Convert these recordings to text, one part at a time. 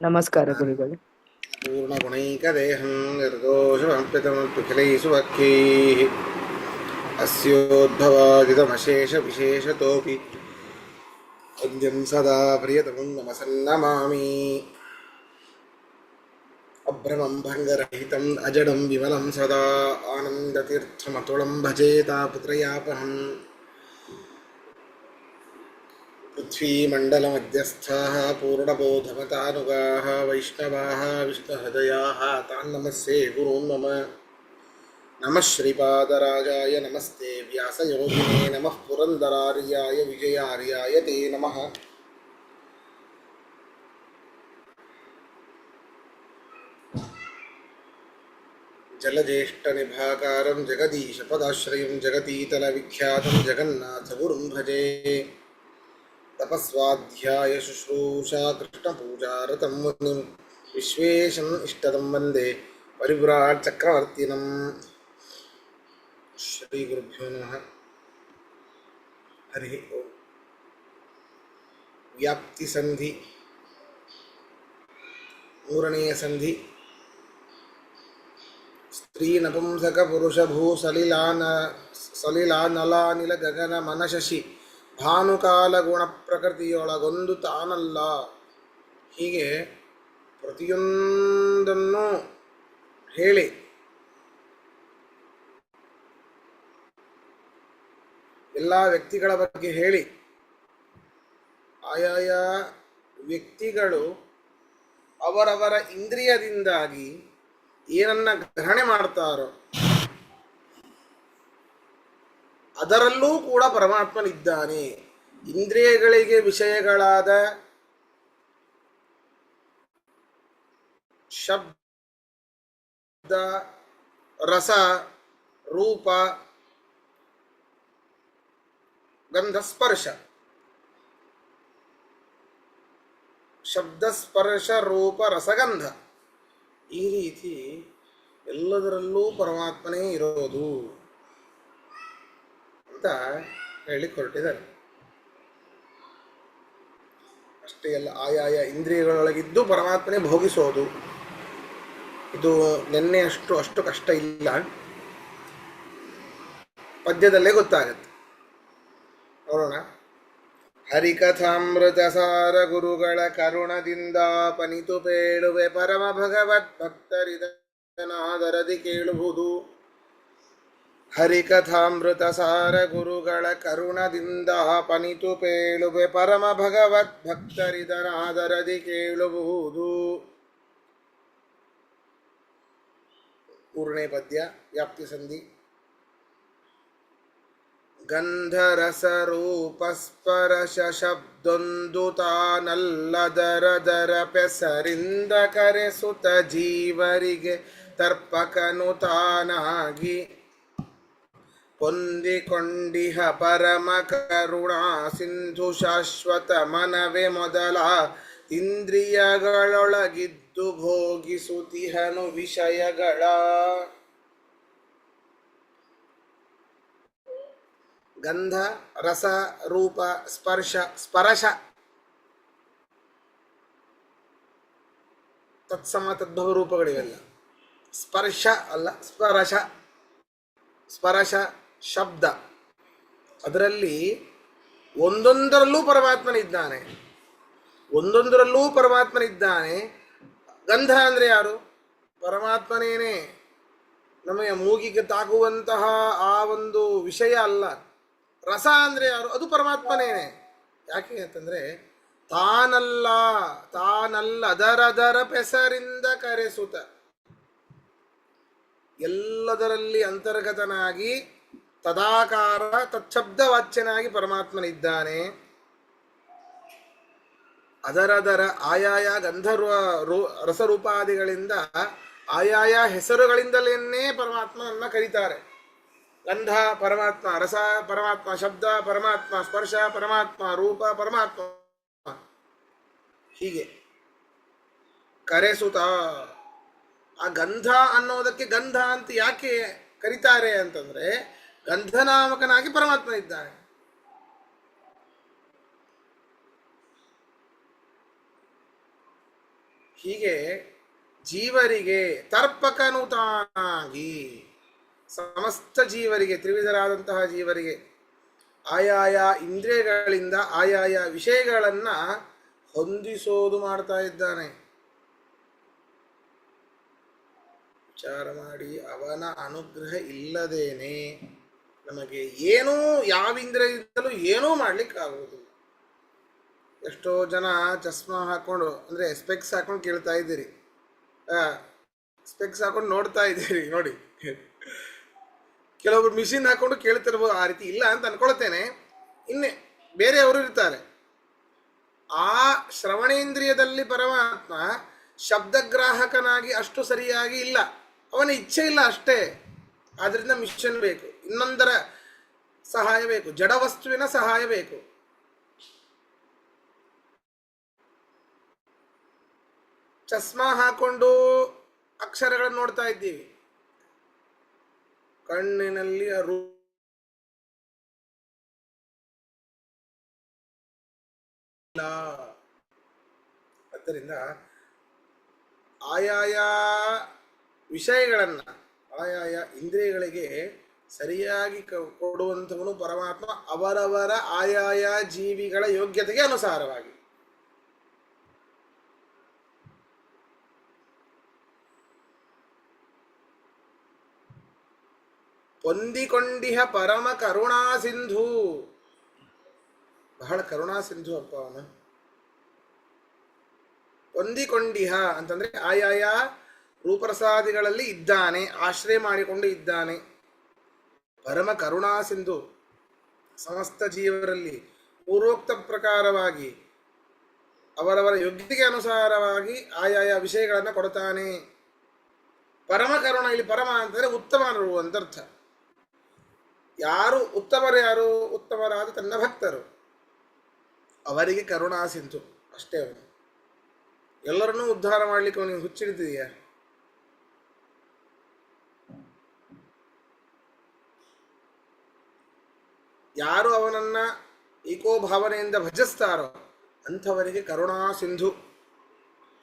ನಮಸ್ಕಾರ ಗುರುಗಳೇ. ಪೂರ್ಣಗುಣೈಕದೇಹಂ ನಿರ್ದೋಷಮಪ್ಯತಮತ್ವಖಿಲೈಸುವಕ್ಕೈಃ ಅಸ್ಯೋದ್ಭವಾದಿತಮಶೇಷವಿಶೇಷತೋಪಿ ವಂದ್ಯಂ ಸದಾ ಪ್ರಿಯತಮಂ ನಮಸನ್ನಮಾಮಿ. ಅಭ್ರಮಂ ಭಂಗರಹಿತಂ ಅಜಡಂ ವಿಮಲಂ ಸದಾ ಆನಂದತೀರ್ಥಮತುಳಂ ಭಜೆ ತಾಪತ್ರಯಾಪಹಂ. पृथ्वीमण्डलमध्यस्थाः पूर्णबोधमतानुगाः वैष्णवाः विष्णुहृदयाः तान् नमस्ये गुरून् मम. नमः श्रीपादराजाय नमस्ते व्यासयोगिने नमः पुरन्दरार्याय विजयार्याय ते नमः. जलज्येष्ठनिभाकारं जगदीशपदाश्रयं जगतीतलविख्यातं जगन्नाथगुरुं भजे. तपस्वाध्याय शुश्रूषा कृष्णपूजारतं मुनिं विश्वेशम् इष्टदं वन्दे परिव्राट् चक्रवर्तिनं. श्रीगुरुभ्यो नमः. हरि ओम्. व्याप्तिसन्धि ಮೂರನೆಯ ಸಂಧಿ. ಸ್ತ್ರೀ ನಪುಂಸಕ ಪುರುಷ ಭೂ ಸಲಿಲಾನಲಾನಿಲ ಗಗನ ಮನಶಶಿ ಭಾನುಕಾಲ ಗುಣ ಪ್ರಕೃತಿಯೊಳಗೊಂದು ತಾನಲ್ಲ. ಹೀಗೆ ಪ್ರತಿಯೊಂದನ್ನು ಹೇಳಿ ಎಲ್ಲ ವ್ಯಕ್ತಿಗಳ ಬಗ್ಗೆ ಹೇಳಿ ಆಯಾಯ ವ್ಯಕ್ತಿಗಳು ಅವರವರ ಇಂದ್ರಿಯದಿಂದಾಗಿ ಏನನ್ನ ಗ್ರಹಣೆ ಮಾಡ್ತಾರೋ ಅದರಲ್ಲೂ ಕೂಡ ಪರಮಾತ್ಮನಿದ್ದಾನೆ. ಇಂದ್ರಿಯಗಳಿಗೆ ವಿಷಯಗಳಾದ ಶಬ್ದ, ರಸ, ರೂಪ, ಗಂಧ, ಸ್ಪರ್ಶ. ಶಬ್ದ, ಸ್ಪರ್ಶ, ರೂಪ, ರಸಗಂಧ, ಈ ರೀತಿ ಎಲ್ಲದರಲ್ಲೂ ಪರಮಾತ್ಮನೇ ಇರೋದು ಅಂತ ಹೇಳಿಕ್ಕೆ ಹೊರಟಿದ್ದಾರೆ. ಅಷ್ಟೇ ಅಲ್ಲ, ಆಯಾಯ ಇಂದ್ರಿಯಗಳೊಳಗಿದ್ದು ಪರಮಾತ್ಮನೇ ಭೋಗಿಸೋದು. ಇದು ನಿನ್ನೆ ಅಷ್ಟು ಕಷ್ಟ ಇಲ್ಲ, ಪದ್ಯದಲ್ಲೇ ಗೊತ್ತಾಗತ್ತೆ. ನೋಡೋಣ. ಹರಿಕಥಾಮೃತ ಸಾರ ಗುರುಗಳ ಕರುಣದಿಂದ ಪನಿತು ಪೇಳುವೆ ಪರಮ ಭಗವತ್ ಭಕ್ತರಿದನಾದರದಿ ಕೇಳುವುದು. ಹರಿಕಥಾಮೃತ ಸಾರ ಗುರುಗಳ ಕರುಣದಿಂದ ಪನಿತು ಪೇಳುವೆ ಪರಮ ಭಗವತ್ ಭಕ್ತರಿದನಾದರದಿ ಕೇಳುವುದು. ಮೂರನೇ ಪದ್ಯ ವ್ಯಾಪ್ತಿ ಸಂಧಿ. ಗಂಧರಸರೂಪ ಸ್ಪರ್ಶ ಶಬ್ದೊಂದು ತಾನಲ್ಲದರ ಪೆಸರಿಂದ ಕರೆಸುತ್ತ ಜೀವರಿಗೆ ತರ್ಪಕನು ತಾನಾಗಿ ಹೊಂದಿಕೊಂಡಿಹ ಪರಮ ಕರುಣಾ ಸಿಂಧು ಶಾಶ್ವತ ಮನವೇ ಮೊದಲ ಇಂದ್ರಿಯಗಳೊಳಗಿದ್ದು ಭೋಗಿಸುತ್ತಿಹನು ವಿಷಯಗಳ. ಗಂಧ, ರಸ, ರೂಪ, ಸ್ಪರ್ಶ. ಸ್ಪರ್ಶ ತತ್ಸಮ ತದ್ಭವ ರೂಪಗಳಿವೆಲ್ಲ. ಸ್ಪರ್ಶ ಅಲ್ಲ, ಸ್ಪರ್ಶ. ಸ್ಪರ್ಶ ಶಬ್ದ, ಅದರಲ್ಲಿ ಒಂದೊಂದರಲ್ಲೂ ಪರಮಾತ್ಮನಿದ್ದಾನೆ. ಒಂದೊಂದರಲ್ಲೂ ಪರಮಾತ್ಮನಿದ್ದಾನೆ. ಗಂಧ ಅಂದರೆ ಯಾರು? ಪರಮಾತ್ಮನೇನೆ. ನಮಗೆ ಮೂಗಿಗೆ ತಾಗುವಂತಹ ಆ ಒಂದು ವಿಷಯ ಅಲ್ಲ. ರಸ ಅಂದರೆ ಯಾರು? ಅದು ಪರಮಾತ್ಮನೇನೆ. ಯಾಕೆ ಅಂತಂದರೆ ತಾನಲ್ಲ ಅದರದರ ಪೆಸರಿಂದ ಕರೆಸುತ್ತ ಎಲ್ಲದರಲ್ಲಿ ಅಂತರ್ಗತನಾಗಿ ತದಾಕಾರ ತಚ್ಛಬ್ದವಾಚ್ಯನಾಗಿ ಪರಮಾತ್ಮನಿದ್ದಾನೆ. ಅದರದರ ಆಯಾಯ ಗಂಧ ರಸರೂಪಾದಿಗಳಿಂದ ಆಯಾಯ ಹೆಸರುಗಳಿಂದಲೇ ಪರಮಾತ್ಮನನ್ನ ಕರೀತಾರೆ. ಗಂಧ ಪರಮಾತ್ಮ, ರಸ ಪರಮಾತ್ಮ, ಶಬ್ದ ಪರಮಾತ್ಮ, ಸ್ಪರ್ಶ ಪರಮಾತ್ಮ, ರೂಪ ಪರಮಾತ್ಮ. ಹೀಗೆ ಕರೆಸುತ್ತ ಆ ಗಂಧ ಅನ್ನೋದಕ್ಕೆ ಗಂಧ ಅಂತ ಯಾಕೆ ಕರೀತಾರೆ ಅಂತಂದ್ರೆ ಗಂಧನಾಮಕನಾಗಿ ಪರಮಾತ್ಮ ಇದ್ದಾನೆ. ಹೀಗೆ ಜೀವರಿಗೆ ತರ್ಪಕನು ತಾನಾಗಿ, ಸಮಸ್ತ ಜೀವರಿಗೆ, ತ್ರಿವಿಧರಾದಂತಹ ಜೀವರಿಗೆ ಆಯಾಯ ಇಂದ್ರಿಯಗಳಿಂದ ಆಯಾಯ ವಿಷಯಗಳನ್ನು ಹೊಂದಿಸೋದು ಮಾಡ್ತಾ ಇದ್ದಾನೆ. ವಿಚಾರ ಮಾಡಿ, ಅವನ ಅನುಗ್ರಹ ಇಲ್ಲದೇನೆ ನಮಗೆ ಏನೂ, ಯಾವ ಇಂದ್ರಿಯದಿಂದಲೂ ಏನೂ ಮಾಡಲಿಕ್ಕಾಗುವುದು. ಎಷ್ಟೋ ಜನ ಚಸ್ಮಾ ಹಾಕೊಂಡು, ಅಂದರೆ ಸ್ಪೆಕ್ಸ್ ಹಾಕೊಂಡು ಕೇಳ್ತಾ ಇದ್ದೀರಿ, ಸ್ಪೆಕ್ಸ್ ಹಾಕೊಂಡು ನೋಡ್ತಾ ಇದ್ದೀರಿ ನೋಡಿ. ಕೆಲವೊಬ್ರು ಮಿಷಿನ್ ಹಾಕೊಂಡು ಕೇಳ್ತಿರ್ಬೋದು, ಆ ರೀತಿ ಇಲ್ಲ ಅಂತ ಅನ್ಕೊಳ್ತೇನೆ. ಇನ್ನೇ ಬೇರೆಯವರು ಇರ್ತಾರೆ. ಆ ಶ್ರವಣೇಂದ್ರಿಯದಲ್ಲಿ ಪರಮಾತ್ಮ ಶಬ್ದಗ್ರಾಹಕನಾಗಿ ಅಷ್ಟು ಸರಿಯಾಗಿ ಇಲ್ಲ, ಅವನ ಇಚ್ಛೆ ಇಲ್ಲ ಅಷ್ಟೇ. ಆದ್ರಿಂದ ಮಿಷನ್ ಬೇಕು, ಇನ್ನೊಂದರ ಸಹಾಯ ಬೇಕು, ಜಡವಸ್ತುವಿನ ಸಹಾಯ ಬೇಕು. ಚಸ್ಮಾ ಹಾಕೊಂಡು ಅಕ್ಷರಗಳನ್ನು ನೋಡ್ತಾ ಇದ್ದೀವಿ, ಕಣ್ಣಿನಲ್ಲಿ ಆದ್ದರಿಂದ ಆಯಾಯ ವಿಷಯಗಳನ್ನು ಆಯಾಯ ಇಂದ್ರಿಯಗಳಿಗೆ ಸರಿಯಾಗಿ ಕೊಡುವಂಥವನು ಪರಮಾತ್ಮ, ಅವರವರ ಆಯಾಯ ಜೀವಿಗಳ ಯೋಗ್ಯತೆಗೆ ಅನುಸಾರವಾಗಿ. ಹೊಂದಿಕೊಂಡಿಹ ಪರಮ ಕರುಣಾ ಸಿಂಧು, ಬಹಳ ಕರುಣಾ ಸಿಂಧು ಅಪ್ಪ ಅವನು. ಹೊಂದಿಕೊಂಡಿಹ ಅಂತಂದ್ರೆ ಆಯಾಯ ರೂಪರಸಾದಿಗಳಲ್ಲಿ ಇದ್ದಾನೆ, ಆಶ್ರಯ ಮಾಡಿಕೊಂಡು ಇದ್ದಾನೆ. ಪರಮ ಕರುಣಾ ಸಿಂಧು, ಸಮಸ್ತ ಜೀವರಲ್ಲಿ ಪೂರ್ವೋಕ್ತ ಪ್ರಕಾರವಾಗಿ ಅವರವರ ಯೋಗ್ಯತೆಗೆ ಅನುಸಾರವಾಗಿ ಆಯಾಯ ವಿಷಯಗಳನ್ನು ಕೊಡ್ತಾನೆ. ಪರಮ ಕರುಣ, ಇಲ್ಲಿ ಪರಮ ಅಂತಂದರೆ ಉತ್ತಮರು ಅಂತರ್ಥ. ಯಾರು ಉತ್ತಮರು, ಯಾರು ಉತ್ತಮರಾದ ತನ್ನ ಭಕ್ತರು, ಅವರಿಗೆ ಕರುಣಾ ಸಿಂಧು ಅಷ್ಟೇ. ಅವನು ಎಲ್ಲರನ್ನೂ ಉದ್ಧಾರ ಮಾಡಲಿಕ್ಕೆ ಅವನಿಗೆ ಹುಚ್ಚಿಡ್ತಿದೆಯಾ? ಯಾರು ಅವನನ್ನ ಏಕೋಭಾವನೆಯಿಂದ ಭಜಿಸ್ತಾರೋ ಅಂಥವರಿಗೆ ಕರುಣಾ ಸಿಂಧು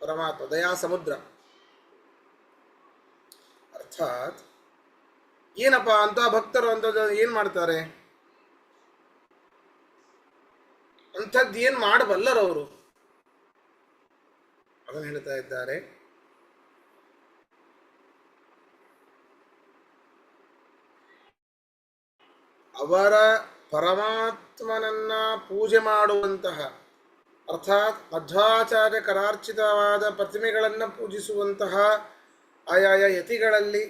ಪರಮಾತ್ಮ, ದಯಾ ಸಮುದ್ರ. ಅರ್ಥಾತ್ ಏನಪ್ಪ ಅಂತ ಭಕ್ತರು ಅಂತ ಏನ್ ಮಾಡ್ತಾರೆ? ಅಂಥದ್ದು ಏನ್ ಮಾಡಬಲ್ಲರವರು ಅದನ್ನು ಹೇಳ್ತಾ ಇದ್ದಾರೆ. ಅವರ ಪರಮಾತ್ಮನನ್ನ ಪೂಜೆ ಮಾಡುವಂತಹ, ಅರ್ಥಾತ್ ಮಧ್ವಾಚಾರ್ಯ ಕರಾರ್ಚಿತವಾದ ಪ್ರತಿಮೆಗಳನ್ನು ಪೂಜಿಸುವಂತಹ ಆಯಾಯ ಯತಿಗಳಲ್ಲಿ,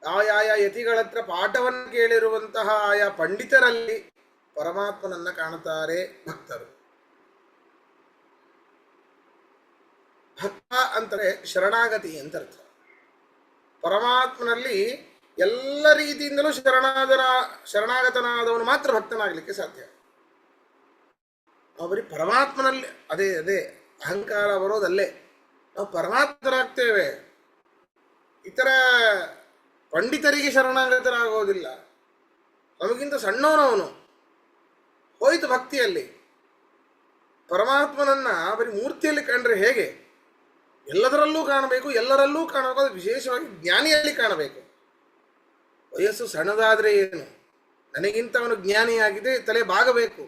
ಆಯಾಯ ಯತಿಗಳ ಹತ್ರ ಪಾಠವನ್ನು ಕೇಳಿರುವಂತಹ ಆಯಾ ಪಂಡಿತರಲ್ಲಿ ಪರಮಾತ್ಮನನ್ನ ಕಾಣುತ್ತಾರೆ ಭಕ್ತರು. ಭಕ್ತ ಅಂದರೆ ಶರಣಾಗತಿ ಅಂತ ಅರ್ಥ. ಪರಮಾತ್ಮನಲ್ಲಿ ಎಲ್ಲ ರೀತಿಯಿಂದಲೂ ಶರಣಾಗತನಾದವನು ಮಾತ್ರ ಭಕ್ತನಾಗಲಿಕ್ಕೆ ಸಾಧ್ಯ. ನಾವು ಬರೀ ಪರಮಾತ್ಮನಲ್ಲಿ ಅದೇ ಅಹಂಕಾರ ಬರೋದಲ್ಲೇ ನಾವು ಪರಮಾತ್ಮರಾಗ್ತೇವೆ. ಇತರ ಪಂಡಿತರಿಗೆ ಶರಣಾಗತನಾಗೋದಿಲ್ಲ. ನಮಗಿಂತ ಸಣ್ಣವನವನು, ಹೋಯಿತು ಭಕ್ತಿಯಲ್ಲಿ. ಪರಮಾತ್ಮನನ್ನ ಬರೀ ಮೂರ್ತಿಯಲ್ಲಿ ಕಂಡ್ರೆ ಹೇಗೆ? ಎಲ್ಲದರಲ್ಲೂ ಕಾಣಬೇಕು, ಎಲ್ಲರಲ್ಲೂ ಕಾಣಬೇಕು. ಅದು ವಿಶೇಷವಾಗಿ ಜ್ಞಾನಿಯಲ್ಲಿ ಕಾಣಬೇಕು. ವಯಸ್ಸು ಸಣ್ಣದಾದ್ರೆ ಏನು, ನನಗಿಂತ ಅವನು ಜ್ಞಾನಿಯಾಗಿದೆ, ತಲೆ ಬಾಗಬೇಕು.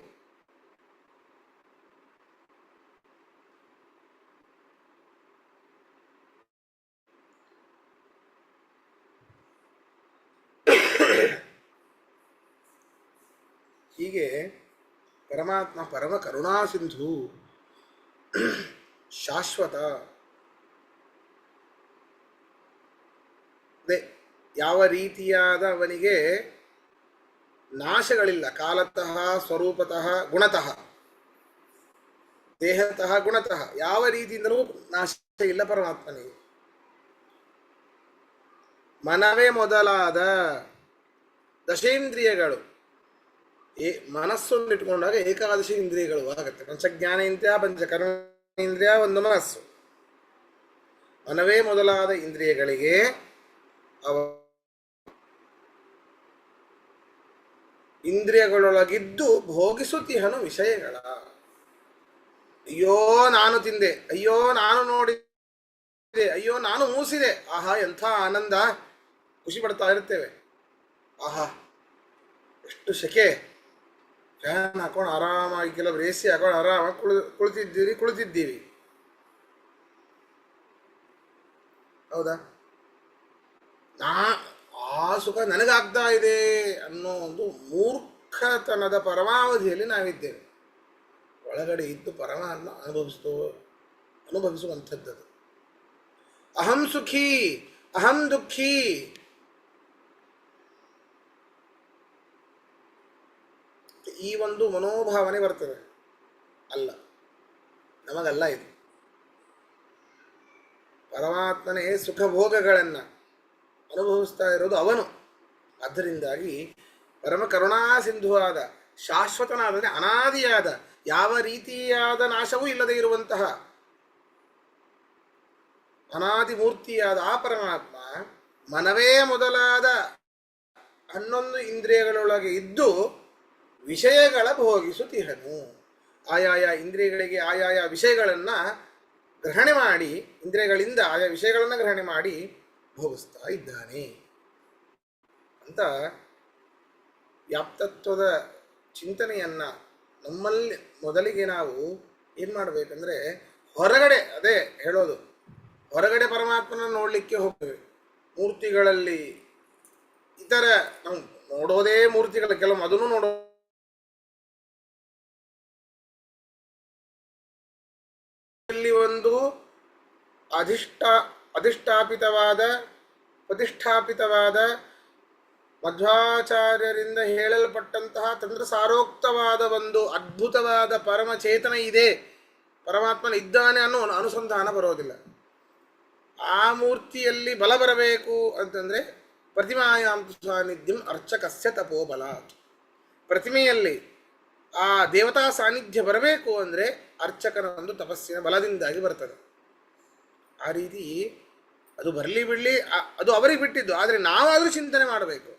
ಹೀಗೆ ಪರಮಾತ್ಮ ಪರಮ ಕರುಣಾ ಸಿಂಧು, ಶಾಶ್ವತ. ಅದೇ ಯಾವ ರೀತಿಯಾದ ಅವನಿಗೆ ನಾಶಗಳಿಲ್ಲ, ಕಾಲತಃ ಸ್ವರೂಪತಃ ಗುಣತಃ, ದೇಹತಃ ಗುಣತಃ, ಯಾವ ರೀತಿಯಿಂದಲೂ ನಾಶ ಇಲ್ಲ ಪರಮಾತ್ಮನಿಗೆ. ಮನವೇ ಮೊದಲಾದ ದಶೇಂದ್ರಿಯಗಳು, ಮನಸ್ಸನ್ನು ಇಟ್ಕೊಂಡಾಗ ಏಕಾದಶಿ ಇಂದ್ರಿಯಗಳು ಆಗತ್ತೆ. ಪಂಚಜ್ಞಾನೇಂದ್ರಿಯ, ಪಂಚಕರ್ಮೇಂದ್ರಿಯ, ಒಂದು ಮನಸ್ಸು. ಮನವೇ ಮೊದಲಾದ ಇಂದ್ರಿಯಗಳಿಗೆ ಇಂದ್ರಿಯಗಳೊಳಗಿದ್ದು ಭೋಗಿಸುತ್ತಿಹನು ವಿಷಯಗಳ. ಅಯ್ಯೋ ನಾನು ತಿಂದೆ, ಅಯ್ಯೋ ನಾನು ನೋಡಿ ಅಯ್ಯೋ ನಾನು ಮೂಸಿದೆ, ಆಹಾ ಎಂಥ ಆನಂದ, ಖುಷಿ ಪಡ್ತಾ ಇರ್ತೇವೆ. ಆಹಾ ಎಷ್ಟು ಸೆಕೆ, ಫ್ಯಾನ್ ಹಾಕೊಂಡು ಆರಾಮಾಗಿ, ಕೆಲವರು ಎ ಸಿ ಹಾಕೊಂಡು ಆರಾಮಾಗಿ ಕುಳಿತಿದ್ದೀವಿ. ಹೌದಾ? ಆ ಸುಖ ನನಗಾಗ್ತಾ ಇದೆ ಅನ್ನೋ ಒಂದು ಮೂರ್ಖತನದ ಪರಮಾವಧಿಯಲ್ಲಿ ನಾವಿದ್ದೇವೆ. ಒಳಗಡೆ ಇದ್ದು ಪರಮಾತ್ಮ ಅನುಭವಿಸುವಂಥದ್ದು. ಅಹಂ ಸುಖಿ ಅಹಂ ದುಃಖಿ, ಈ ಒಂದು ಮನೋಭಾವನೆ ಬರ್ತದೆ. ಅಲ್ಲ, ನಮಗಲ್ಲ ಇದು. ಪರಮಾತ್ಮನೇ ಸುಖ ಭೋಗಗಳನ್ನು ಅನುಭವಿಸ್ತಾ ಇರೋದು ಅವನು. ಆದ್ದರಿಂದಾಗಿ ಪರಮ ಕರುಣಾ ಸಿಂಧುವಾದ, ಶಾಶ್ವತನಾದರೆ ಅನಾದಿಯಾದ, ಯಾವ ರೀತಿಯಾದ ನಾಶವೂ ಇಲ್ಲದೆ ಇರುವಂತಹ ಅನಾದಿ ಮೂರ್ತಿಯಾದ ಆ ಪರಮಾತ್ಮ ಮನವೇ ಮೊದಲಾದ 11 ಇಂದ್ರಿಯಗಳೊಳಗೆ ಇದ್ದು ವಿಷಯಗಳ ಭೋಗಿಸುತ್ತಿಹನು. ಆಯಾಯ ಇಂದ್ರಿಯಗಳಿಗೆ ಆಯಾಯ ವಿಷಯಗಳನ್ನು ಗ್ರಹಣೆ ಮಾಡಿ, ಇಂದ್ರಿಯಗಳಿಂದ ಆಯಾ ವಿಷಯಗಳನ್ನು ಗ್ರಹಣೆ ಮಾಡಿ ಭೋಗಿಸ್ತಾ ಇದ್ದಾನೆ ಅಂತ ವ್ಯಾಪ್ತತ್ವದ ಚಿಂತನೆಯನ್ನು ನಮ್ಮಲ್ಲಿ ಮೊದಲಿಗೆ ನಾವು ಏನು ಮಾಡಬೇಕಂದ್ರೆ, ಹೊರಗಡೆ, ಅದೇ ಹೇಳೋದು, ಹೊರಗಡೆ ಪರಮಾತ್ಮನ ನೋಡಲಿಕ್ಕೆ ಹೋಗ್ತೇವೆ. ಮೂರ್ತಿಗಳಲ್ಲಿ ಇತರ ನಾವು ನೋಡೋದೇ ಮೂರ್ತಿಗಳು, ಕೆಲವು ಅದನ್ನು ನೋಡೋ ಒಂದು ಅಧಿಷ್ಠಾಪಿತವಾದ ಪ್ರತಿಷ್ಠಾಪಿತವಾದ ಮಧ್ವಾಚಾರ್ಯರಿಂದ ಹೇಳಲ್ಪಟ್ಟಂತಹ ತಂತ್ರ ಸಾರೋಕ್ತವಾದ ಒಂದು ಅದ್ಭುತವಾದ ಪರಮಚೇತನ ಇದೆ, ಪರಮಾತ್ಮನ ಇದ್ದಾನೆ ಅನ್ನೋ ಅನುಸಂಧಾನ ಬರೋದಿಲ್ಲ. ಆ ಮೂರ್ತಿಯಲ್ಲಿ ಬಲ ಬರಬೇಕು ಅಂತಂದರೆ ಪ್ರತಿಮಾಯಾಂತು ಸಾನ್ನಿಧ್ಯಂ ಅರ್ಚಕಸ್ಯ ತಪೋಬಲಾತ್. ಪ್ರತಿಮೆಯಲ್ಲಿ ಆ ದೇವತಾ ಸಾನ್ನಿಧ್ಯ ಬರಬೇಕು ಅಂದರೆ ಅರ್ಚಕನ ಒಂದು ತಪಸ್ಸಿನ ಬಲದಿಂದಾಗಿ ಬರ್ತದೆ. ಆ ರೀತಿ ಅದು ಬರಲಿ ಬಿಡಲಿ, ಅದು ಅವರಿಗೆ ಬಿಟ್ಟಿದ್ದು. ಆದರೆ ನಾವಾದರೂ ಚಿಂತನೆ ಮಾಡಬೇಕು,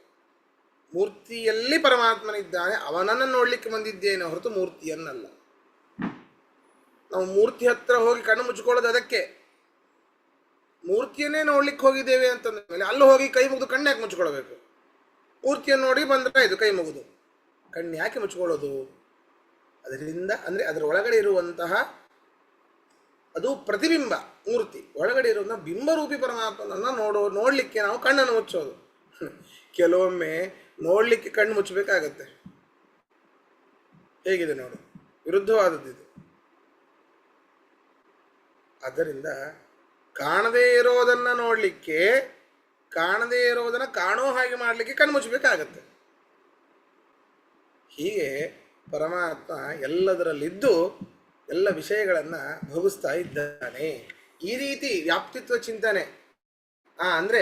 ಮೂರ್ತಿಯಲ್ಲಿ ಪರಮಾತ್ಮನಿದ್ದಾನೆ, ಅವನನ್ನು ನೋಡಲಿಕ್ಕೆ ಬಂದಿದ್ದೇನೆ ಹೊರತು ಮೂರ್ತಿಯನ್ನಲ್ಲ. ನಾವು ಮೂರ್ತಿ ಹತ್ರ ಹೋಗಿ ಕಣ್ಣು ಮುಚ್ಕೊಳ್ಳೋದು ಅದಕ್ಕೆ. ಮೂರ್ತಿಯನ್ನೇ ನೋಡ್ಲಿಕ್ಕೆ ಹೋಗಿದ್ದೇವೆ ಅಂತಂದ ಮೇಲೆ ಅಲ್ಲಿ ಹೋಗಿ ಕೈ ಮುಗಿದು ಕಣ್ಣು ಯಾಕೆ ಮುಚ್ಕೊಳ್ಬೇಕು? ಮೂರ್ತಿಯನ್ನು ನೋಡಿ ಬಂದರೆ ಇದು ಕೈ ಮುಗಿದು, ಕಣ್ಣು ಯಾಕೆ ಮುಚ್ಕೊಳ್ಳೋದು? ಅದರಿಂದ ಅಂದರೆ ಅದರ ಒಳಗಡೆ ಇರುವಂತಹ ಅದು ಪ್ರತಿಬಿಂಬ ಮೂರ್ತಿ, ಒಳಗಡೆ ಇರುವಂತಹ ಬಿಂಬರೂಪಿ ಪರಮಾತ್ಮನನ್ನು ನೋಡಲಿಕ್ಕೆ ನಾವು ಕಣ್ಣನ್ನು ಮುಚ್ಚೋದು. ಕೆಲವೊಮ್ಮೆ ನೋಡಲಿಕ್ಕೆ ಕಣ್ಣು ಮುಚ್ಚಬೇಕಾಗತ್ತೆ. ಹೇಗಿದೆ ನೋಡಿ, ವಿರುದ್ಧವಾದದ್ದು. ಆದ್ದರಿಂದ ಕಾಣದೇ ಇರೋದನ್ನು ನೋಡಲಿಕ್ಕೆ, ಕಾಣದೇ ಇರೋದನ್ನು ಕಾಣೋ ಹಾಗೆ ಮಾಡಲಿಕ್ಕೆ ಕಣ್ಣು ಮುಚ್ಚಬೇಕಾಗತ್ತೆ. ಹೀಗೆ ಪರಮಾತ್ಮ ಎಲ್ಲದರಲ್ಲಿದ್ದು ಎಲ್ಲ ವಿಷಯಗಳನ್ನು ಭೋಗಿಸ್ತಾ ಇದ್ದಾನೆ. ಈ ರೀತಿ ವ್ಯಾಪ್ತಿತ್ವ ಚಿಂತನೆ ಅಂದರೆ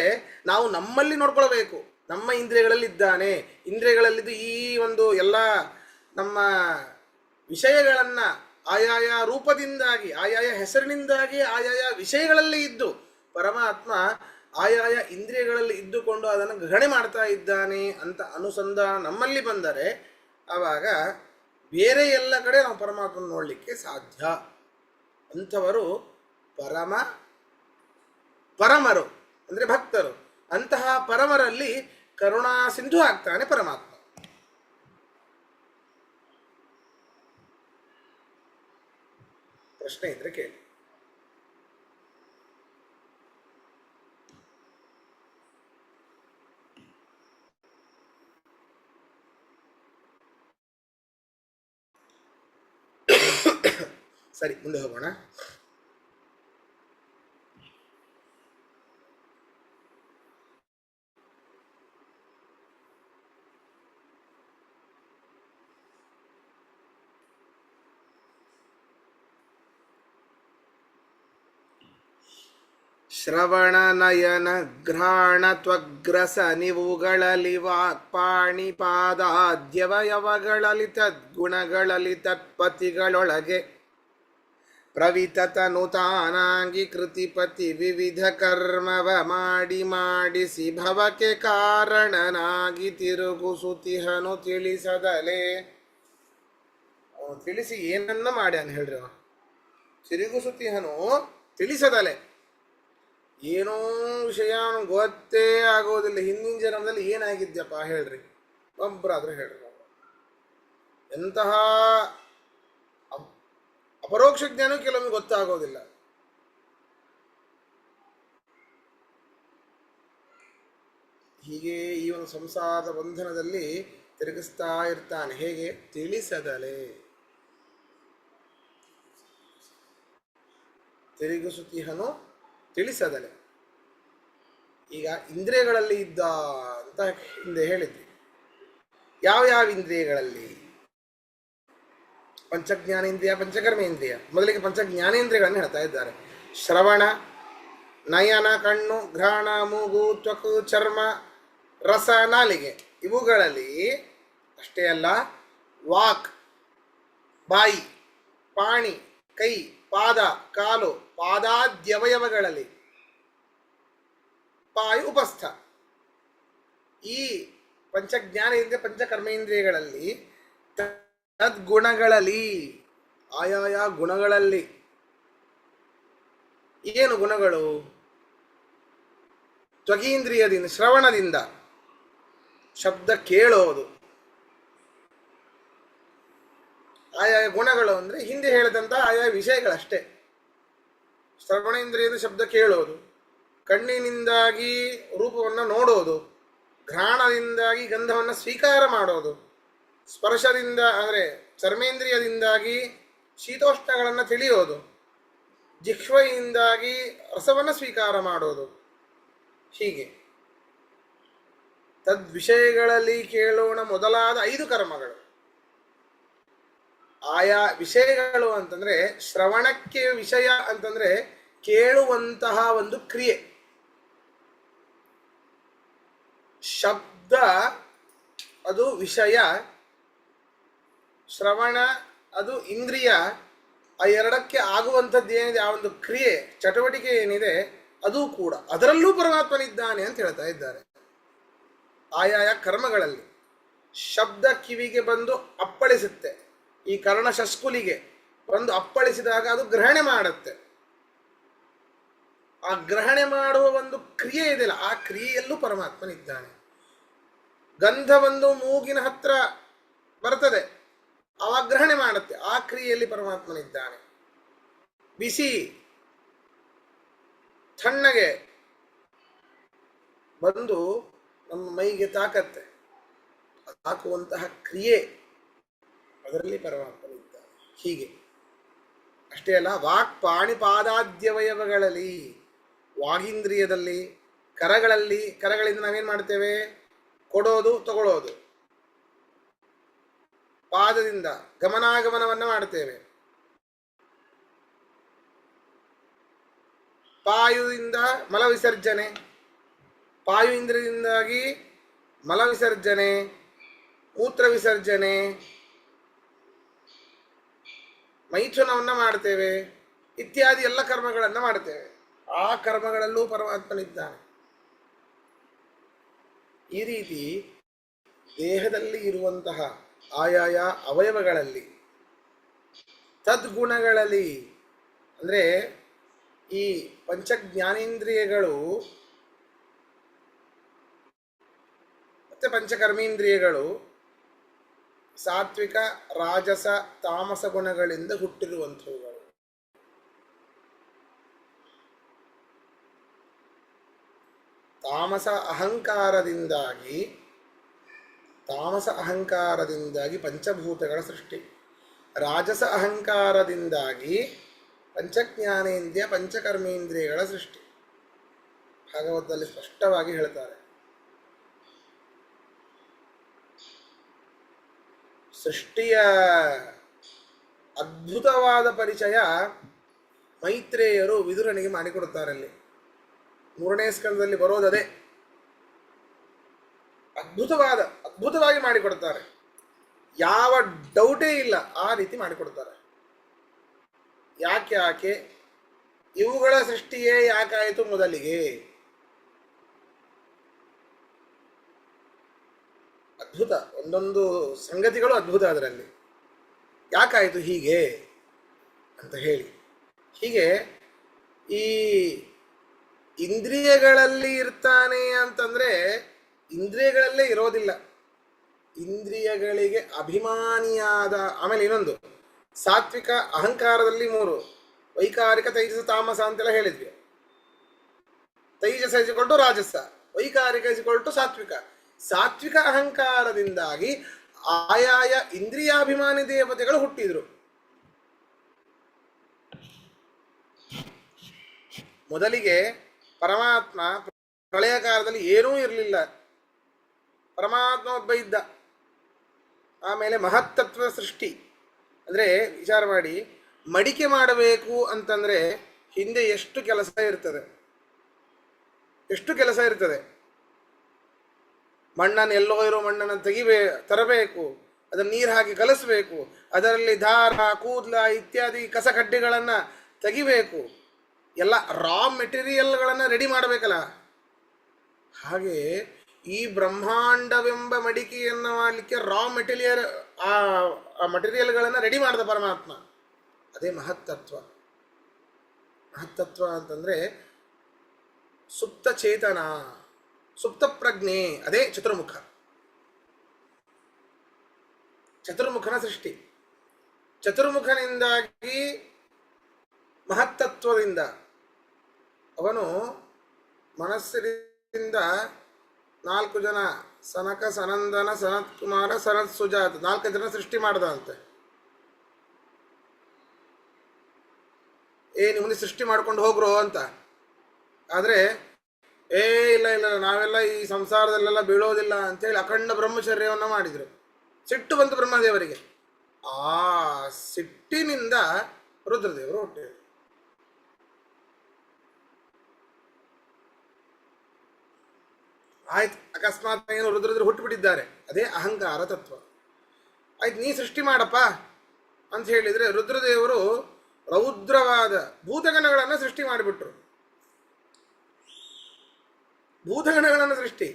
ನಾವು ನಮ್ಮಲ್ಲಿ ನೋಡ್ಕೊಳ್ಬೇಕು, ನಮ್ಮ ಇಂದ್ರಿಯಗಳಲ್ಲಿ ಇದ್ದಾನೆ, ಇಂದ್ರಿಯಗಳಲ್ಲಿದ್ದು ಈ ಒಂದು ಎಲ್ಲ ನಮ್ಮ ವಿಷಯಗಳನ್ನು ಆಯಾಯ ರೂಪದಿಂದಾಗಿ, ಆಯಾಯ ಹೆಸರಿನಿಂದಾಗಿ, ಆಯಾಯ ವಿಷಯಗಳಲ್ಲಿ ಇದ್ದು ಪರಮಾತ್ಮ ಆಯಾಯ ಇಂದ್ರಿಯಗಳಲ್ಲಿ ಇದ್ದುಕೊಂಡು ಅದನ್ನು ಗ್ರಹಣೆ ಮಾಡ್ತಾ ಇದ್ದಾನೆ ಅಂತ ಅನುಸಂಧಾನ ನಮ್ಮಲ್ಲಿ ಬಂದರೆ ಆವಾಗ ಬೇರೆ ಎಲ್ಲ ಕಡೆ ನಾವು ಪರಮಾತ್ಮನ ನೋಡಲಿಕ್ಕೆ ಸಾಧ್ಯ. ಅಂಥವರು ಪರಮರು ಅಂದರೆ ಭಕ್ತರು. ಅಂತಹ ಪರಮರಲ್ಲಿ ಕರುಣಾ ಸಿಂಧು ಆಗ್ತಾನೆ ಪರಮಾತ್ಮ. ಪ್ರಶ್ನೆ ಇದ್ರೆ ಕೇಳಿ. ಸರಿ, ಮುಂದೆ ಹೋಗೋಣ. ಶ್ರವಣ ನಯನ ಘ್ರಾಣ ತ್ವಗ್ರಸ ನಿವುಗಳಲ್ಲಿ ವಾಕ್ಪಾಣಿ ಪಾದಾದ್ಯವಯವಗಳಲ್ಲಿ ತದ್ಗುಣಗಳಲ್ಲಿ ತತ್ಪತಿಗಳೊಳಗೆ ಪ್ರವಿತತನುತಾನಾಂಗಿ ಕೃತಿಪತಿ ವಿವಿಧ ಕರ್ಮವ ಮಾಡಿ ಮಾಡಿಸಿ ಭವಕ್ಕೆ ಕಾರಣನಾಗಿ ತಿರುಗುಸುತಿಹನು ತಿಳಿಸದಲೆ. ತಿಳಿಸಿ ಏನನ್ನ ಮಾಡ್ಯಾನ ಹೇಳ್ರಿ, ತಿರುಗುಸುತಿಹನು ತಿಳಿಸದಲೆ. ಏನೋ ವಿಷಯ ಗೊತ್ತೇ ಆಗೋದಿಲ್ಲ. ಹಿಂದಿನ ಜನ್ಮದಲ್ಲಿ ಏನಾಗಿದ್ಯಪ್ಪ ಹೇಳ್ರಿ, ಒಬ್ಬರಾದ್ರೂ ಹೇಳ್ರಿ. ಎಂತಹ ಅಪರೋಕ್ಷ ಜ್ಞಾನ ಕೆಲವೊಮ್ಮೆ ಗೊತ್ತಾಗೋದಿಲ್ಲ. ಹೀಗೆ ಈ ಒಂದು ಸಂಸಾರದ ಬಂಧನದಲ್ಲಿ ತಿರುಗಿಸ್ತಾ ಇರ್ತಾನೆ. ಹೇಗೆ? ತಿಳಿಸದಲೆ ತಿರುಗಿಸುತ್ತೀಹನು, ತಿಳಿಸದಲೆ. ಈಗ ಇಂದ್ರಿಯಗಳಲ್ಲಿ ಇದ್ದ ಅಂತ ಹಿಂದೆ ಹೇಳಿದ್ವಿ. ಯಾವ ಇಂದ್ರಿಯಗಳಲ್ಲಿ? ಪಂಚಜ್ಞಾನೇಂದ್ರಿಯ, ಪಂಚಕರ್ಮೇಂದ್ರಿಯ. ಮೊದಲಿಗೆ ಪಂಚಜ್ಞಾನೇಂದ್ರಿಯಗಳನ್ನು ಹೇಳ್ತಾ ಇದ್ದಾರೆ. ಶ್ರವಣ, ನಯನ, ಕಣ್ಣು, ಘ್ರಾಣ, ಮೂಗು, ತ್ವಕು, ಚರ್ಮ, ರಸ, ನಾಲಿಗೆ. ಇವುಗಳಲ್ಲಿ ಅಷ್ಟೇ ಅಲ್ಲ, ವಾಕ್, ಬಾಯಿ, ಪಾಣಿ, ಕೈ, ಪಾದ, ಕಾಲು, ಪಾದಾದ್ಯವಯವಗಳಲ್ಲಿ ಪಾಯು ಉಪಸ್ಥ. ಈ ಪಂಚಜ್ಞಾನೇಂದ್ರಿಯ ಪಂಚಕರ್ಮೇಂದ್ರಿಯಗಳಲ್ಲಿ ತದ್ಗುಣಗಳಲ್ಲಿ, ಆಯಾಯ ಗುಣಗಳಲ್ಲಿ. ಏನು ಗುಣಗಳು? ತ್ವಗೀಂದ್ರಿಯದಿಂದ, ಶ್ರವಣದಿಂದ ಶಬ್ದ ಕೇಳೋದು. ಆಯಾಯ ಗುಣಗಳು ಅಂದರೆ ಹಿಂದೆ ಹೇಳಿದಂಥ ಆಯಾಯ ವಿಷಯಗಳಷ್ಟೇ. ಶ್ರವಣೇಂದ್ರಿಯದ ಶಬ್ದ ಕೇಳೋದು, ಕಣ್ಣಿನಿಂದಾಗಿ ರೂಪವನ್ನು ನೋಡೋದು, ಘ್ರಾಣದಿಂದಾಗಿ ಗಂಧವನ್ನು ಸ್ವೀಕಾರ ಮಾಡೋದು, ಸ್ಪರ್ಶದಿಂದ ಅಂದರೆ ಚರ್ಮೇಂದ್ರಿಯದಿಂದಾಗಿ ಶೀತೋಷ್ಣಗಳನ್ನು ತಿಳಿಯೋದು, ಜಿಹ್ವೆಯಿಂದಾಗಿ ರಸವನ್ನು ಸ್ವೀಕಾರ ಮಾಡೋದು. ಹೀಗೆ ತದ್ವಿಷಯಗಳಲ್ಲಿ ಕೇಳೋಣ ಮೊದಲಾದ 5 ಕರ್ಮಗಳು. ಆಯಾ ವಿಷಯಗಳು ಅಂತಂದ್ರೆ, ಶ್ರವಣಕ್ಕೆ ವಿಷಯ ಅಂತಂದ್ರೆ ಕೇಳುವಂತಹ ಒಂದು ಕ್ರಿಯೆ. ಶಬ್ದ ಅದು ವಿಷಯ, ಶ್ರವಣ ಅದು ಇಂದ್ರಿಯ. ಆ ಎರಡಕ್ಕೆ ಆಗುವಂಥದ್ದು ಏನಿದೆ, ಆ ಒಂದು ಕ್ರಿಯೆ ಚಟುವಟಿಕೆ ಏನಿದೆ ಅದು ಕೂಡ ಅದರಲ್ಲೂ ಪರಮಾತ್ಮನಿದ್ದಾನೆ ಅಂತ ಹೇಳ್ತಾ ಇದ್ದಾರೆ. ಆಯಾಯ ಕರ್ಮಗಳಲ್ಲಿ ಶಬ್ದ ಕಿವಿಗೆ ಬಂದು ಅಪ್ಪಳಿಸುತ್ತೆ. ಈ ಕರ್ಣ ಶಸ್ಕುಲಿಗೆ ಬಂದು ಅಪ್ಪಳಿಸಿದಾಗ ಅದು ಗ್ರಹಣೆ ಮಾಡುತ್ತೆ. ಆ ಗ್ರಹಣೆ ಮಾಡುವ ಒಂದು ಕ್ರಿಯೆ ಇದೆಯಲ್ಲ, ಆ ಕ್ರಿಯೆಯಲ್ಲೂ ಪರಮಾತ್ಮನಿದ್ದಾನೆ. ಗಂಧ ಬಂದು ಮೂಗಿನ ಹತ್ರ ಬರ್ತದೆ, ಆವಾಗ ಗ್ರಹಣೆ ಮಾಡುತ್ತೆ, ಆ ಕ್ರಿಯೆಯಲ್ಲಿ ಪರಮಾತ್ಮನಿದ್ದಾನೆ. ಬಿಸಿ ತಣ್ಣಗೆ ಬಂದು ನಮ್ಮ ಮೈಗೆ ತಾಕತ್ತೆ, ಹಾಕುವಂತಹ ಕ್ರಿಯೆ ಅದರಲ್ಲಿ ಪರಮಾತ್ಮನಿದ್ದಾನೆ. ಹೀಗೆ ಅಷ್ಟೇ ಅಲ್ಲ, ವಾಕ್ ಪಾಣಿಪಾದಾದ್ಯವಯವಗಳಲ್ಲಿ, ವಾಗೀಂದ್ರಿಯದಲ್ಲಿ, ಕರಗಳಲ್ಲಿ, ಕರಗಳಿಂದ ನಾವೇನು ಮಾಡ್ತೇವೆ? ಕೊಡೋದು, ತಗೊಳ್ಳೋದು. ಪಾದದಿಂದ ಗಮನಾಗಮನವನ್ನು ಮಾಡ್ತೇವೆ. ಪಾಯುವಿಂದ ಮಲ ವಿಸರ್ಜನೆ, ಪಾಯು ಇಂದ್ರಿಯದಿಂದಾಗಿ ಮಲ ವಿಸರ್ಜನೆ, ಮೂತ್ರ ವಿಸರ್ಜನೆ, ಮೈಥುನವನ್ನು ಮಾಡ್ತೇವೆ, ಇತ್ಯಾದಿ ಎಲ್ಲ ಕರ್ಮಗಳನ್ನು ಮಾಡ್ತೇವೆ. ಆ ಕರ್ಮಗಳಲ್ಲೂ ಪರಮಾತ್ಮನಿದ್ದಾನೆ. ಈ ರೀತಿ ದೇಹದಲ್ಲಿ ಇರುವಂತಹ ಆಯಾಯ ಅವಯವಗಳಲ್ಲಿ, ತದ್ಗುಣಗಳಲ್ಲಿ, ಅಂದರೆ ಈ ಪಂಚಜ್ಞಾನೇಂದ್ರಿಯಗಳು ಮತ್ತು ಪಂಚಕರ್ಮೇಂದ್ರಿಯಗಳು ಸಾತ್ವಿಕ, ರಾಜಸ, ತಾಮಸ ಗುಣಗಳಿಂದ ಹುಟ್ಟಿರುವಂಥವುಗಳು. ತಾಮಸ ಅಹಂಕಾರದಿಂದಾಗಿ ಪಂಚಭೂತಗಳ ಸೃಷ್ಟಿ. ರಾಜಸ ಅಹಂಕಾರದಿಂದಾಗಿ ಪಂಚಜ್ಞಾನೇಂದ್ರಿಯ ಪಂಚಕರ್ಮೇಂದ್ರಿಯಗಳ ಸೃಷ್ಟಿ. ಭಾಗವತದಲ್ಲಿ ಸ್ಪಷ್ಟವಾಗಿ ಹೇಳ್ತಾರೆ. ಸೃಷ್ಟಿಯ ಅದ್ಭುತವಾದ ಪರಿಚಯ ಮೈತ್ರೇಯರು ವಿದುರನಿಗೆ ಮಾಡಿಕೊಡುತ್ತಾರಲ್ಲಿ. 3ನೇ ಸ್ಕಂದದಲ್ಲಿ ಬರೋದದೇ. ಅದ್ಭುತವಾಗಿ ಮಾಡಿಕೊಡ್ತಾರೆ. ಯಾವ ಡೌಟೇ ಇಲ್ಲ, ಆ ರೀತಿ ಮಾಡಿಕೊಡ್ತಾರೆ. ಯಾಕೆ ಇವುಗಳ ಸೃಷ್ಟಿಯೇ ಯಾಕಾಯಿತು ಮೊದಲಿಗೆ? ಅದ್ಭುತ, ಒಂದೊಂದು ಸಂಗತಿಗಳು ಅದ್ಭುತ. ಅದರಲ್ಲಿ ಯಾಕಾಯಿತು ಹೀಗೆ ಅಂತ ಹೇಳಿ, ಹೀಗೆ ಈ ಇಂದ್ರಿಯಗಳಲ್ಲಿ ಇರ್ತಾನೆ ಅಂತಂದ್ರೆ ಇಂದ್ರಿಯಗಳಲ್ಲೇ ಇರೋದಿಲ್ಲ, ಇಂದ್ರಿಯಗಳಿಗೆ ಅಭಿಮಾನಿಯಾದ. ಆಮೇಲೆ ಇನ್ನೊಂದು, ಸಾತ್ವಿಕ ಅಹಂಕಾರದಲ್ಲಿ ಮೂರು, ವೈಕಾರಿಕ, ತೈಜಸ, ತಾಮಸ ಅಂತೆಲ್ಲ ಹೇಳಿದ್ವಿ. ತೈಜಸ ಇಸಿಕೊಳ್ಟು ರಾಜಸ, ವೈಕಾರಿಕ ಇಸಿಕೊಳ್ಟು ಸಾತ್ವಿಕ. ಸಾತ್ವಿಕ ಅಹಂಕಾರದಿಂದಾಗಿ ಆಯಾಯ ಇಂದ್ರಿಯಾಭಿಮಾನಿ ದೇವತೆಗಳು ಹುಟ್ಟಿದ್ರು. ಮೊದಲಿಗೆ ಪರಮಾತ್ಮ ಪ್ರಳಯ ಕಾಲದಲ್ಲಿ ಏನೂ ಇರಲಿಲ್ಲ, ಪರಮಾತ್ಮ ಒಬ್ಬ ಇದ್ದ. ಆಮೇಲೆ ಮಹತ್ತತ್ವ ಸೃಷ್ಟಿ. ಅಂದರೆ ವಿಚಾರ ಮಾಡಿ, ಮಡಿಕೆ ಮಾಡಬೇಕು ಅಂತಂದರೆ ಹಿಂದೆ ಎಷ್ಟು ಕೆಲಸ ಇರ್ತದೆ, ಎಷ್ಟು ಕೆಲಸ ಇರ್ತದೆ. ಮಣ್ಣನ್ನು, ಎಲ್ಲೋ ಇರೋ ಮಣ್ಣನ್ನು ತರಬೇಕು, ಅದನ್ನು ನೀರು ಹಾಕಿ ಕಲಿಸ್ಬೇಕು, ಅದರಲ್ಲಿ ದಾರ, ಕೂದಲ ಇತ್ಯಾದಿ ಕಸ ಕಡ್ಡಿಗಳನ್ನು ತೆಗಿಬೇಕು, ಎಲ್ಲ ರಾ ಮೆಟೀರಿಯಲ್ಗಳನ್ನು ರೆಡಿ ಮಾಡಬೇಕಲ್ಲ. ಹಾಗೆ ಈ ಬ್ರಹ್ಮಾಂಡವೆಂಬ ಮಡಿಕೆಯನ್ನು ಮಾಡಲಿಕ್ಕೆ ರಾ ಮಟೀರಿಯಲ್ಗಳನ್ನು ರೆಡಿ ಮಾಡಿದ ಪರಮಾತ್ಮ. ಅದೇ ಮಹತ್ತತ್ವ. ಮಹತ್ತತ್ವ ಅಂತಂದರೆ ಸುಪ್ತ ಚೇತನ, ಸುಪ್ತ ಪ್ರಜ್ಞೆ, ಅದೇ ಚತುರ್ಮುಖ. ಚತುರ್ಮುಖನ ಸೃಷ್ಟಿ. ಚತುರ್ಮುಖನಿಂದಾಗಿ ಮಹತ್ತತ್ವದಿಂದ ಅವನು ಮನಸ್ಸಿನಿಂದ 4 ಜನ, ಸನಕ, ಸನಂದನ, ಸನತ್ ಕುಮಾರ, ಸನತ್ ಸುಜಾತ, 4 ಜನ ಸೃಷ್ಟಿ ಮಾಡ್ದ ಅಂತೆ. ನಿಮ್ಮನ್ನ ಸೃಷ್ಟಿ ಮಾಡ್ಕೊಂಡು ಹೋಗ್ರು ಅಂತ. ಆದರೆ ಇಲ್ಲ ಇಲ್ಲ, ನಾವೆಲ್ಲ ಈ ಸಂಸಾರದಲ್ಲೆಲ್ಲ ಬೀಳೋದಿಲ್ಲ ಅಂತೇಳಿ ಅಖಂಡ ಬ್ರಹ್ಮಚರ್ಯವನ್ನು ಮಾಡಿದರು. ಸಿಟ್ಟು ಬಂತು ಬ್ರಹ್ಮದೇವರಿಗೆ. ಆ ಸಿಟ್ಟಿನಿಂದ ರುದ್ರದೇವರು ಹುಟ್ಟಿದರು. ಆಯ್ತು, ಅಕಸ್ಮಾತ್ ಏನು ರುದ್ರದೇವರು ಹುಟ್ಟುಬಿಟ್ಟಿದ್ದಾರೆ, ಅದೇ ಅಹಂಕಾರ ತತ್ವ. ಆಯ್ತು, ನೀ ಸೃಷ್ಟಿ ಮಾಡಪ್ಪ ಅಂತ ಹೇಳಿದರೆ ರುದ್ರದೇವರು ರೌದ್ರವಾದ ಭೂತಗಣಗಳನ್ನು ಸೃಷ್ಟಿ ಮಾಡಿಬಿಟ್ರು. ಭೂತಗಣಗಳನ್ನು ಸೃಷ್ಟಿ.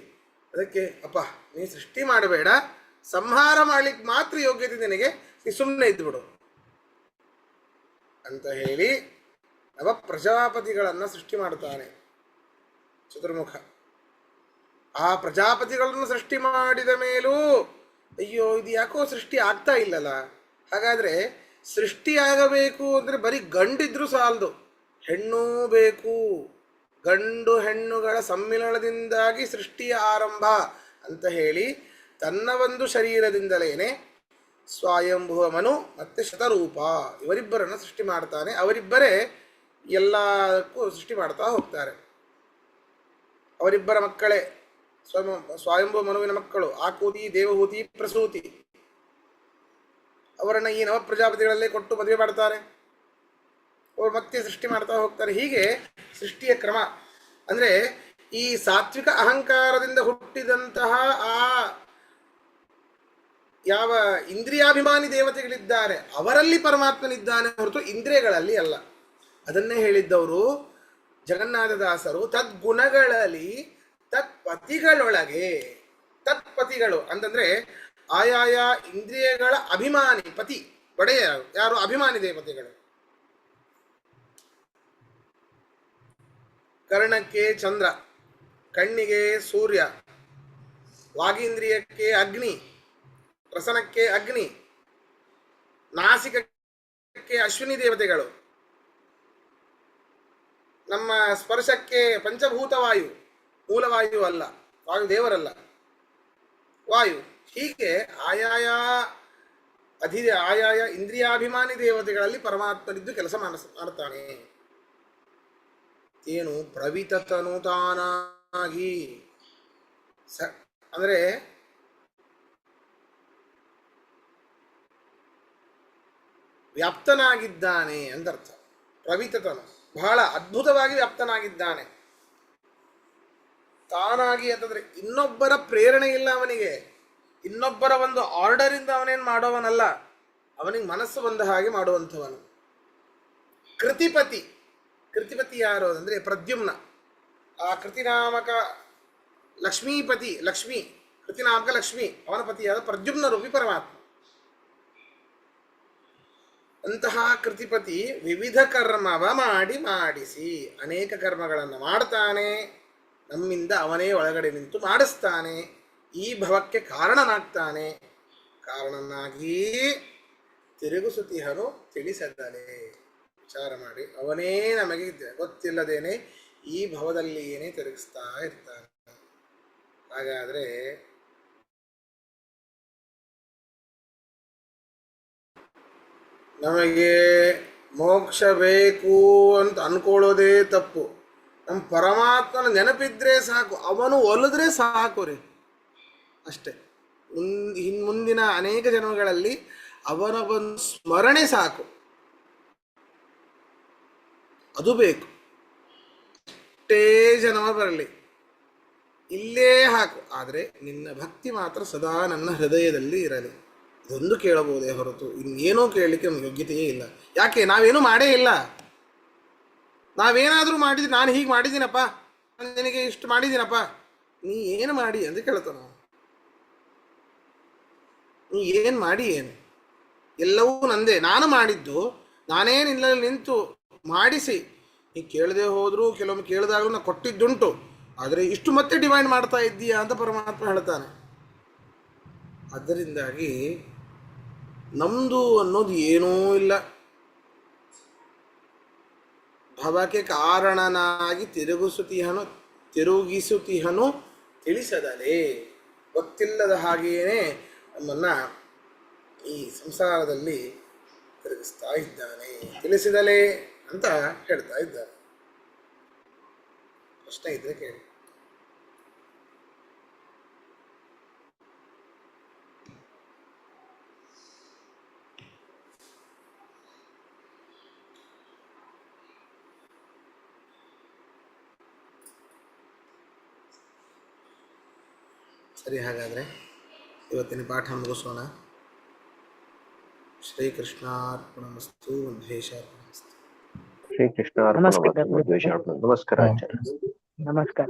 ಅದಕ್ಕೆ ಅಪ್ಪ ನೀ ಸೃಷ್ಟಿ ಮಾಡಬೇಡ, ಸಂಹಾರ ಮಾಡ್ಲಿಕ್ಕೆ ಮಾತ್ರ ಯೋಗ್ಯತೆ ನಿನಗೆ, ನೀ ಸುಮ್ಮನೆ ಇದ್ದುಬಿಡು ಅಂತ ಹೇಳಿ ನವ ಪ್ರಜಾಪತಿಗಳನ್ನು ಸೃಷ್ಟಿ ಮಾಡ್ತಾನೆ ಚತುರ್ಮುಖ. ಆ ಪ್ರಜಾಪತಿಗಳನ್ನು ಸೃಷ್ಟಿ ಮಾಡಿದ ಮೇಲೂ ಅಯ್ಯೋ ಇದು ಯಾಕೋ ಸೃಷ್ಟಿ ಆಗ್ತಾ ಇಲ್ಲಲ್ಲ, ಹಾಗಾದರೆ ಸೃಷ್ಟಿಯಾಗಬೇಕು ಅಂದರೆ ಬರೀ ಗಂಡಿದ್ರೂ ಸಾಲದು, ಹೆಣ್ಣೂ ಬೇಕು. ಗಂಡು ಹೆಣ್ಣುಗಳ ಸಮ್ಮಿಲನದಿಂದಾಗಿ ಸೃಷ್ಟಿಯ ಆರಂಭ ಅಂತ ಹೇಳಿ ತನ್ನ ಒಂದು ಶರೀರದಿಂದಲೇನೆ ಸ್ವಯಂಭುವ ಮನು ಮತ್ತು ಶತರೂಪ ಇವರಿಬ್ಬರನ್ನು ಸೃಷ್ಟಿ ಮಾಡ್ತಾನೆ. ಅವರಿಬ್ಬರೇ ಎಲ್ಲಕ್ಕೂ ಸೃಷ್ಟಿ ಮಾಡ್ತಾ ಹೋಗ್ತಾರೆ. ಅವರಿಬ್ಬರ ಮಕ್ಕಳೇ ಸ್ವಯಂಭುವ ಮನುವಿನ ಮಕ್ಕಳು ಆಕೂತಿ, ದೇವಹೂತಿ, ಪ್ರಸೂತಿ. ಅವರನ್ನು ಈ ನವ ಪ್ರಜಾಪತಿಗಳಲ್ಲೇ ಕೊಟ್ಟು ಮದುವೆ ಮಾಡ್ತಾರೆ. ಅವರು ಮತ್ತೆ ಸೃಷ್ಟಿ ಮಾಡ್ತಾ ಹೋಗ್ತಾರೆ. ಹೀಗೆ ಸೃಷ್ಟಿಯ ಕ್ರಮ. ಅಂದರೆ ಈ ಸಾತ್ವಿಕ ಅಹಂಕಾರದಿಂದ ಹುಟ್ಟಿದಂತಹ ಆ ಯಾವ ಇಂದ್ರಿಯಾಭಿಮಾನಿ ದೇವತೆಗಳಿದ್ದಾರೆ ಅವರಲ್ಲಿ ಪರಮಾತ್ಮನಿದ್ದಾನೆ ಹೊರತು ಇಂದ್ರಿಯಗಳಲ್ಲಿ ಅಲ್ಲ. ಅದನ್ನೇ ಹೇಳಿದ್ದವರು ಜಗನ್ನಾಥದಾಸರು. ತದ್ಗುಣಗಳಲ್ಲಿ ತತ್ಪತಿಗಳೊಳಗೆ, ತತ್ಪತಿಗಳು ಅಂತಂದ್ರೆ ಆಯಾಯ ಇಂದ್ರಿಯಗಳ ಅಭಿಮಾನಿ ಪತಿ, ಒಡೆಯ ಯಾರು? ಅಭಿಮಾನಿ ದೇವತೆಗಳು. ಕರ್ಣಕ್ಕೆ ಚಂದ್ರ, ಕಣ್ಣಿಗೆ ಸೂರ್ಯ, ವಾಗೀಂದ್ರಿಯಕ್ಕೆ ಅಗ್ನಿ, ರಸನಕ್ಕೆ ಅಗ್ನಿ, ನಾಸಿಕಕ್ಕೆ ಅಶ್ವಿನಿ ದೇವತೆಗಳು, ನಮ್ಮ ಸ್ಪರ್ಶಕ್ಕೆ ಪಂಚಭೂತವಾಯು, ಮೂಲವಾಯು ಅಲ್ಲ, ವಾಯು ದೇವರಲ್ಲ, ವಾಯು. ಹೀಗೆ ಆಯಾಯ ಆಯಾಯ ಇಂದ್ರಿಯಾಭಿಮಾನಿ ದೇವತೆಗಳಲ್ಲಿ ಪರಮಾತ್ಮನಿದ್ದು ಕೆಲಸ ಮಾಡ್ತಾನೆ. ಏನು? ಪ್ರವಿತತನುತಾನಾಗಿ ಅಂದರೆ ವ್ಯಾಪ್ತನಾಗಿದ್ದಾನೆ ಅಂದರ್ಥ. ಪ್ರವಿತತನು ಬಹಳ ಅದ್ಭುತವಾಗಿ ವ್ಯಾಪ್ತನಾಗಿದ್ದಾನೆ. ತಾನಾಗಿ ಅಂತಂದ್ರೆ ಇನ್ನೊಬ್ಬರ ಪ್ರೇರಣೆ ಇಲ್ಲ ಅವನಿಗೆ, ಇನ್ನೊಬ್ಬರ ಒಂದು ಆರ್ಡರಿಂದ ಅವನೇನು ಮಾಡೋವನಲ್ಲ, ಅವನಿಗೆ ಮನಸ್ಸು ಬಂದ ಹಾಗೆ ಮಾಡುವಂಥವನು. ಕೃತಿಪತಿ. ಕೃತಿಪತಿ ಯಾರು ಅಂದರೆ ಪ್ರದ್ಯುಮ್ನ. ಆ ಕೃತಿನಾಮಕ ಲಕ್ಷ್ಮೀಪತಿ, ಲಕ್ಷ್ಮೀ, ಕೃತಿನಾಮಕ ಲಕ್ಷ್ಮಿ, ಅವನ ಪತಿಯಾದ ಪ್ರದ್ಯುಮ್ನ ರೂಪಿ ಪರಮಾತ್ಮ. ಅಂತಹ ಕೃತಿಪತಿ ವಿವಿಧ ಕರ್ಮವ ಮಾಡಿಸಿ ಅನೇಕ ಕರ್ಮಗಳನ್ನು ಮಾಡ್ತಾನೆ, ನಮ್ಮಿಂದ ಅವನೇ ಒಳಗಡೆ ನಿಂತು ಮಾಡಿಸ್ತಾನೆ, ಈ ಭವಕ್ಕೆ ಕಾರಣನಾಗ್ತಾನೆ. ಕಾರಣನಾಗಿ ತಿರುಗಿಸುತ್ತಿಹನು ತಿಳಿಸದಲೆ. ವಿಚಾರ ಮಾಡಿ, ಅವನೇ ನಮಗೆ ಗೊತ್ತಿಲ್ಲದೇನೆ ಈ ಭವದಲ್ಲಿ ಏನೇ ತಿರುಗಿಸ್ತಾ ಇರ್ತಾನೆ. ಹಾಗಾದ್ರೆ ನಮಗೆ ಮೋಕ್ಷ ಬೇಕು ಅಂತ ಅನ್ಕೊಳ್ಳೋದೇ ತಪ್ಪು. ನಮ್ಮ ಪರಮಾತ್ಮನ ನೆನಪಿದ್ರೆ ಸಾಕು, ಅವನು ಒಲಿದ್ರೆ ಸಾಕು ರೀ, ಅಷ್ಟೆ. ಮುಂದಿನ ಅನೇಕ ಜನ್ಮಗಳಲ್ಲಿ ಅವನ ಒಂದು ಸ್ಮರಣೆ ಸಾಕು, ಅದು ಬೇಕು. ಅಷ್ಟೇ ಜನ್ಮ ಬರಲಿ, ಇಲ್ಲೇ ಹಾಕು, ಆದರೆ ನಿನ್ನ ಭಕ್ತಿ ಮಾತ್ರ ಸದಾ ನನ್ನ ಹೃದಯದಲ್ಲಿ ಇರಲಿ. ಇದೊಂದು ಕೇಳಬಹುದೇ ಹೊರತು ಇನ್ನೇನೂ ಕೇಳಲಿಕ್ಕೆ ನಮ್ಗೆ ಯೋಗ್ಯತೆಯೇ ಇಲ್ಲ. ಯಾಕೆ? ನಾವೇನೂ ಮಾಡೇ ಇಲ್ಲ. ನಾವೇನಾದರೂ ಮಾಡಿದ್ವಿ, ನಾನು ಹೀಗೆ ಮಾಡಿದ್ದೀನಪ್ಪ, ನಾನು ನಿನಗೆ ಇಷ್ಟು ಮಾಡಿದ್ದೀನಪ್ಪ, ನೀ ಏನು ಮಾಡಿ ಅಂತ ಕೇಳ್ತಾನ. ನೀ ಏನು ಮಾಡಿ ಏನು? ಎಲ್ಲವೂ ನಂದೇ, ನಾನು ಮಾಡಿದ್ದು ನಾನೇನಿಲ್ಲ, ನಿಂತು ಮಾಡಿಸಿ ನೀ ಕೇಳದೆ ಹೋದರೂ ಕೆಲವೊಮ್ಮೆ ಕೇಳಿದಾಗಲೂ ನಾನು ಕೊಟ್ಟಿದ್ದುಂಟು, ಆದರೆ ಇಷ್ಟು ಮತ್ತೆ ಡಿಮ್ಯಾಂಡ್ ಮಾಡ್ತಾ ಇದ್ದೀಯಾ ಅಂತ ಪರಮಾತ್ಮ ಹೇಳ್ತಾನೆ. ಅದರಿಂದಾಗಿ ನಮ್ಮದು ಅನ್ನೋದು ಏನೂ ಇಲ್ಲ. ಭವಕ್ಕೆ ಕಾರಣನಾಗಿ ತಿರುಗಿಸುತ್ತಿಹನು ತಿಳಿಸದಲೇ. ಗೊತ್ತಿಲ್ಲದ ಹಾಗೆಯೇ ನಮ್ಮನ್ನು ಈ ಸಂಸಾರದಲ್ಲಿ ತಿರುಗಿಸ್ತಾ ಇದ್ದಾನೆ, ತಿಳಿಸಿದಲೇ ಅಂತ ಹೇಳ್ತಾ ಇದ್ದಾನೆ. ಪ್ರಶ್ನೆ ಇದ್ರೆ ಕೇಳಿ. ಸರಿ, ಹಾಗಾದರೆ ಇವತ್ತಿನ ಪಾಠ ಮುಗಿಸೋಣ. ಶ್ರೀಕೃಷ್ಣಾರ್ಪಣಮಸ್ತು, ದ್ವೇಷಾರ್ಪಣಮಸ್ತು. ಶ್ರೀಕೃಷ್ಣ. ನಮಸ್ಕಾರ.